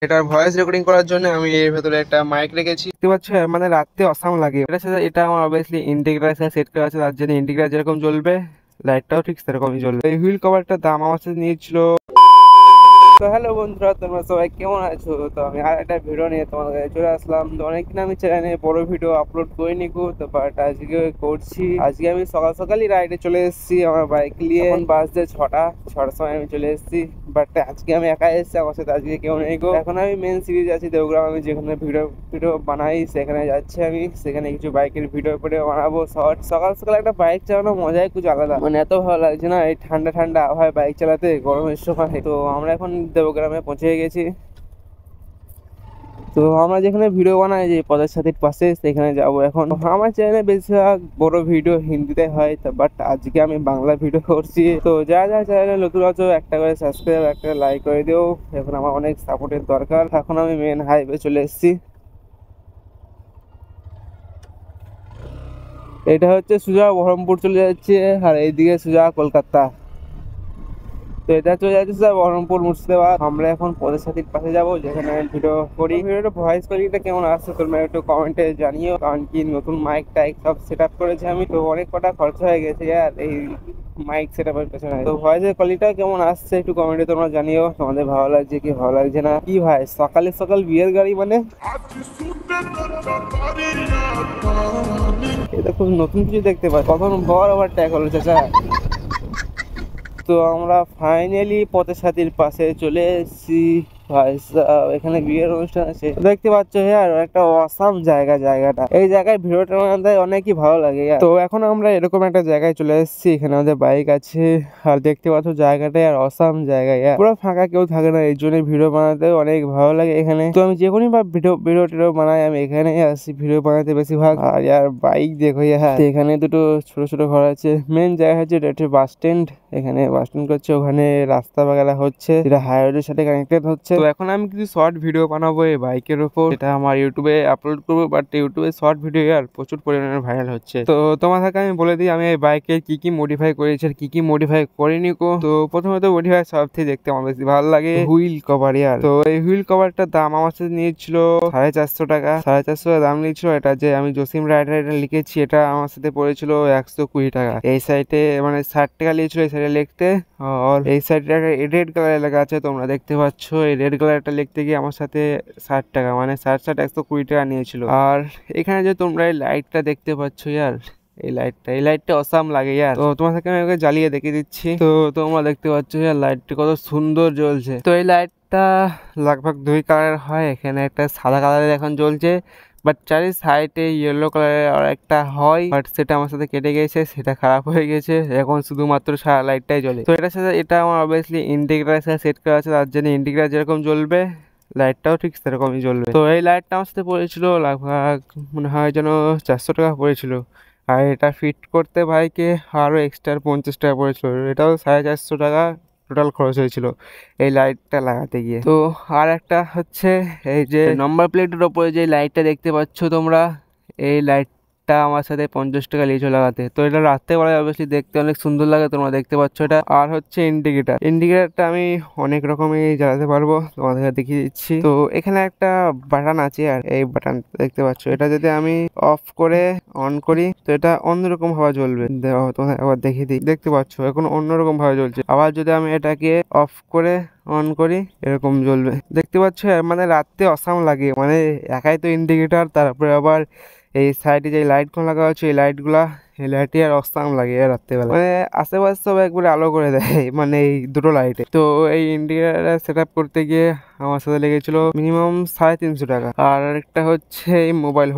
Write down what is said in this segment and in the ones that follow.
এটার voice recording করার জন্য আমি এর ভেতরে একটা মাইক রেখেছি, দেখতে পাচ্ছ। মানে রাত্রে অসাম লাগে। এটার সাথে এটা আমার অবভিয়াসলি ইন্টিগ্রার সাথে সেট করা আছে, তার জন্য ইন্টিগ্রার যেরকম জ্বলবে লাইটটাও ঠিক সেরকমই জ্বলবে। এই হুইল কভারটার দাম আমার সাথে নিয়েছিল। তো হ্যালো বন্ধুরা, তোমরা সবাই কেমন আছো? তো আমি আর একটা ভিডিও নিয়ে তোমাদের কাছে চলে আসলাম। তো অনেকদিন আমি চ্যানেলে বড় ভিডিও আপলোড করিনি গো, তো বাট আজকে করছি। আজকে আমি সকাল সকালই রাইডে চলে এসেছি আমার বাইক নিয়ে। এখন বাজছে ছটার সময় আমি চলে এসেছি। বাট আজকে আমি একা এসেছি, আমার সাথে আজকে কেউ নেই গো। এখন আমি মেন সিরিজ আছি দেওগ্রাম। আমি যেখানে ভিডিও বানাই সেখানে যাচ্ছি আমি। সেখানে কিছু বাইকের ভিডিও বানাবো শর্ট। সকাল সকাল একটা বাইক চালানো মজাই কিছু আলাদা, মানে এত ভালো লাগছে না এই ঠান্ডা ঠান্ডা আবহাওয়ায় বাইক চালাতে গরমের সময়। তো আমরা এখন দেবগ্রামে পৌঁছে গেছি। তো আমরা যেখানে ভিডিও বানাই যে পদের সাথীর পাশে, সেখানে যাব এখন। আমার চ্যানেলে বেশিরভাগ বড় ভিডিও হিন্দিতে হয়, বাট আজকে আমি বাংলা ভিডিও করছি। তো যা চ্যানেলে নতুন আছো একটা করে সাবস্ক্রাইব, একটা লাইক করে দিও। এখন আমার অনেক সাপোর্টের দরকার। এখন আমি মেন হাইওয়ে চলে এসেছি। এটা হচ্ছে সোজা বহরমপুর চলে যাচ্ছে, আর এইদিকে সোজা কলকাতা। তো এটা চলে যাচ্ছে স্যার বহরমপুর মুর্শিদাবাদ। আমরা এখন পদের সাথীর পাশে যাবো, যেখানে ভিডিও করি। ভিডিওটা ভয়েস কোয়ালিটিটা কেমন আসছে তোমরা একটু কমেন্টে জানিও, কারণ কি নতুন মাইক টাইক সব সেট আপ করেছি আমি। তো অনেক কটা খরচা হয়ে গেছে আর এই মাইক সেট আপের পেছনে। তো ভয়েসের কোয়ালিটিটা কেমন আসছে একটু কমেন্টে তোমরা জানিও, তোমাদের ভালো লাগছে কি ভালো লাগছে না। কি ভাই সকালে সকাল বিয়ের গাড়ি মানে, এটা খুব নতুন কিছু দেখতে পাই। কখন বর আবার ট্যাগ হলো চাচা। তো আমরা ফাইনালি পথের সাথীর পাশে চলে এসেছি। ভাই এখানে বিয়ের অনুষ্ঠান আছে দেখতে পাচ্ছ। আর একটা অসাম জায়গাটা, এই জায়গায় ভিডিওটা বানাতে অনেকই ভালো লাগে। তো এখন আমরা এরকম একটা জায়গায় চলে এসেছি, এখানে আমাদের বাইক আছে। আর দেখতে পাচ্ছ জায়গাটা আর অসাম জায়গায়, পুরো ফাঁকা, কেউ থাকে না। এই জন্য ভিডিও বানাতে অনেক ভালো লাগে এখানে। তো আমি যে কোনো ভিডিও টিডিও বানাই আমি এখানে আসি ভিডিও বানাতে বেশিরভাগ। আর বাইক দেখো এখানে দুটো ছোট ছোট ঘর আছে। মেন জায়গা হচ্ছে এটা বাস স্ট্যান্ড। এখানে বাস স্ট্যান্ড করছে, ওখানে রাস্তা বাগালা হচ্ছে, যেটা হাইওয়ের সাথে কানেক্টেড হচ্ছে। তো এখন আমি কিছু শর্ট ভিডিও বানাবো এই বাইকের উপর, এটা আমার ইউটিউবে আপলোড করবো। বাট ইউটিউবে শর্ট ভিডিও আর প্রচুর পরিমাণে ভাইরাল হচ্ছে। তো তোমার থেকে আমি বলে দিই আমি এই বাইকের কি মডিফাই করেছি আর কি মডিফাই করিনি কো। তো প্রথমত মডিফাই সব থেকে দেখতে আমার বেশি ভালো লাগে হুইল কভার। তো এই হুইল কভারটার দাম আমার সাথে নিয়েছিল 450 টাকা। 450 দাম নিয়েছিল। এটা যে আমি জসিম রাইডার এটা লিখেছি, এটা আমার সাথে পড়েছিল 120 টাকা। এই সাইডে মানে 60 টাকা নিয়েছিল এই সাইডে লিখতে। আর এই সাইডে রেড কালার লেখা আছে, তোমরা দেখতে পাচ্ছ। এই রেড কালারটা লিখতে গিয়ে আমার সাথে 60 টাকা, মানে 120 টাকা নিয়েছিল। আর এখানে যে তোমরা এই লাইটটা দেখতে পাচ্ছ এই লাইটটা অসাম লাগে তো তোমাদেরকে আমি ওকে জ্বালিয়ে দেখিয়ে দিচ্ছি। তো তোমরা দেখতে পাচ্ছ লাইটটা কত সুন্দর জ্বলছে। তো এই লাইটটা লগভগ 2 কালার হয়। এখানে একটা সাদা কালারের এখন জ্বলছে, বাট চারি সাইডে ইয়েলো কালারের আর একটা হয়, বাট সেটা আমার সাথে কেটে গেছে, সেটা খারাপ হয়ে গেছে। এখন শুধুমাত্র সাদা লাইটটাই জ্বলে। তো এটার সাথে এটা আমার অবভিয়াসলি ইন্টিগ্রার সাথে সেট করা আছে, তার জন্য ইন্টিগ্রার যেরকম জ্বলবে লাইটটাও ঠিক সেরকমই জ্বলবে। তো এই লাইটটা আমার সাথে পড়েছিল লগভগ মনে হয় যেন 400 টাকা পড়েছিল। আর এটা ফিট করতে ভাইকে আরো এক্সট্রা 50 টাকা পড়েছিল। এটাও 450 টাকা টোটাল খরচ হয়েছিল এই লাইটটা লাগাতে গিয়ে। তো আর একটা হচ্ছে এই যে নাম্বার প্লেটের ওপরে যে লাইটটা দেখতে পাচ্ছ তোমরা, এই লাইটটা আমার সাথে 50 টাকা লিয়েছিল লাগাতে। তো এটা রাত্রেবেলায় অবশ্যই দেখতে অনেক সুন্দর লাগে, তোমরা দেখতে পাচ্ছ এটা। আর হচ্ছে ইন্ডিকেটারটা আমি অনেক রকমই জ্বালাতে পারবো, তোমাদেরকে দেখিয়ে দিচ্ছি। তো এখানে একটা বাটন আছে, আর এই বাটন দেখতে পাচ্ছ, এটা যদি আমি অফ করে অন করি তো এটা অন্যরকম ভাবে জ্বলবে। তোমাদের আবার দেখিয়ে দিই, দেখতে পাচ্ছ এখন অন্যরকম ভাবে জ্বলছে। আবার যদি আমি এটাকে অফ করে অন করি এরকম জ্বলবে, দেখতে পাচ্ছ। মানে রাত্রে অসাম লাগে, মানে একাই তো ইন্ডিকেটর, তারপরে আবার এই সাইডে যে লাইট গুলো লাগা হচ্ছে এই লাইটটি আর অসাম লাগে রাত্রেবেলা। মানে আশেপাশে সব একবারে আলো করে দেয় মানে এই দুটো লাইটে। তো এই ইন্ডিকেটর সেট আপ করতে গিয়ে আমার সাথে লেগেছিল মিনিমাম 350 টাকা। আর একটা হচ্ছে এই মোবাইল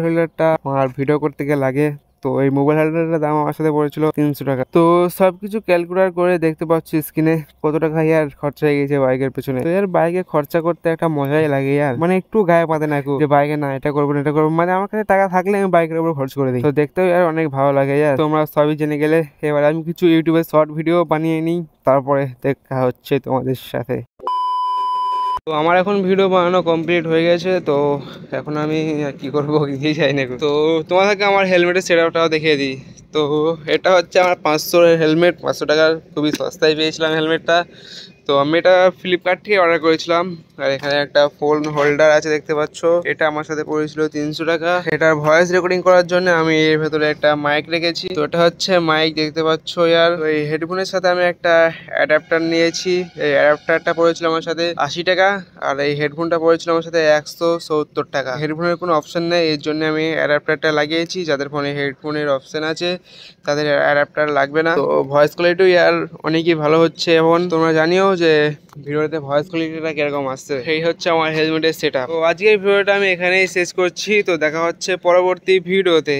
হোল্ডারটা আমার ভিডিও করতে গিয়ে লাগে। তো এই মোবাইল হোল্ডারটার দাম আমার সাথে পড়েছিল 300 টাকা। তো সবকিছু ক্যালকুলেট করে দেখতে পাচ্ছি স্ক্রিনে কত টাকা খরচা হয়ে গেছে বাইকের পেছনে। তো বাইকে খরচা করতে একটা মজাই লাগে মানে একটু গায়ে পাতে না যে বাইকে না এটা করবো না এটা করবো, মানে আমার কাছে টাকা থাকলে আমি বাইকের উপর খরচ করে দিই। তো দেখতেও অনেক ভালো লাগে তোমরা সবই জেনে গেলে। এবার আমি কিছু ইউটিউবে শর্ট ভিডিও বানিয়ে নিই, তারপরে দেখা হচ্ছে তোমাদের সাথে। তো আমার এখন ভিডিও বানানো কমপ্লিট হয়ে গেছে। তো এখন আমি কি করবো কিছুই চাই না। তো তোমাদেরকে আমার হেলমেটের সেট আপটাও দেখিয়ে দিই। তো এটা হচ্ছে আমার 500 হেলমেট, 500 টাকার খুবই সস্তায় পেয়েছিলাম হেলমেটটা। তো আমি এটা ফ্লিপকার্ট থেকে অর্ডার করেছিলাম। আর এখানে একটা ফোন হোল্ডার আছে দেখতে পাচ্ছ, এটা আমার সাথে পড়েছিল 300 টাকা। এটার ভয়েস রেকর্ডিং করার জন্য আমি এর ভেতরে একটা মাইক রেখেছি, তো এটা হচ্ছে মাইক দেখতে পাচ্ছ। আর এই হেডফোনের সাথে আমি একটা অ্যাডাপ্টার নিয়েছি, এই অ্যাডাপ্টারটা পড়েছিল আমার সাথে 80 টাকা, আর এই হেডফোনটা পড়েছিল আমার সাথে 170 টাকা। হেডফোনের কোনো অপশন নেই, এর জন্য আমি অ্যাডাপ্টারটা লাগিয়েছি। যাদের ফোনে হেডফোনের অপশন আছে তাদের অ্যাডাপ্টার লাগবে না। তো ভয়েস কোয়ালিটি আর অনেকই ভালো হচ্ছে। এখন তোমরা জানিও যে ভিডিওতে ভয়েস কোয়ালিটিটা কিরকম আসছে। এই হচ্ছে আমার হেলমেটের সেটআপ। তো আজকের ভিডিওটা আমি এখানেই শেষ করছি, তো দেখা হচ্ছে পরবর্তী ভিডিওতে।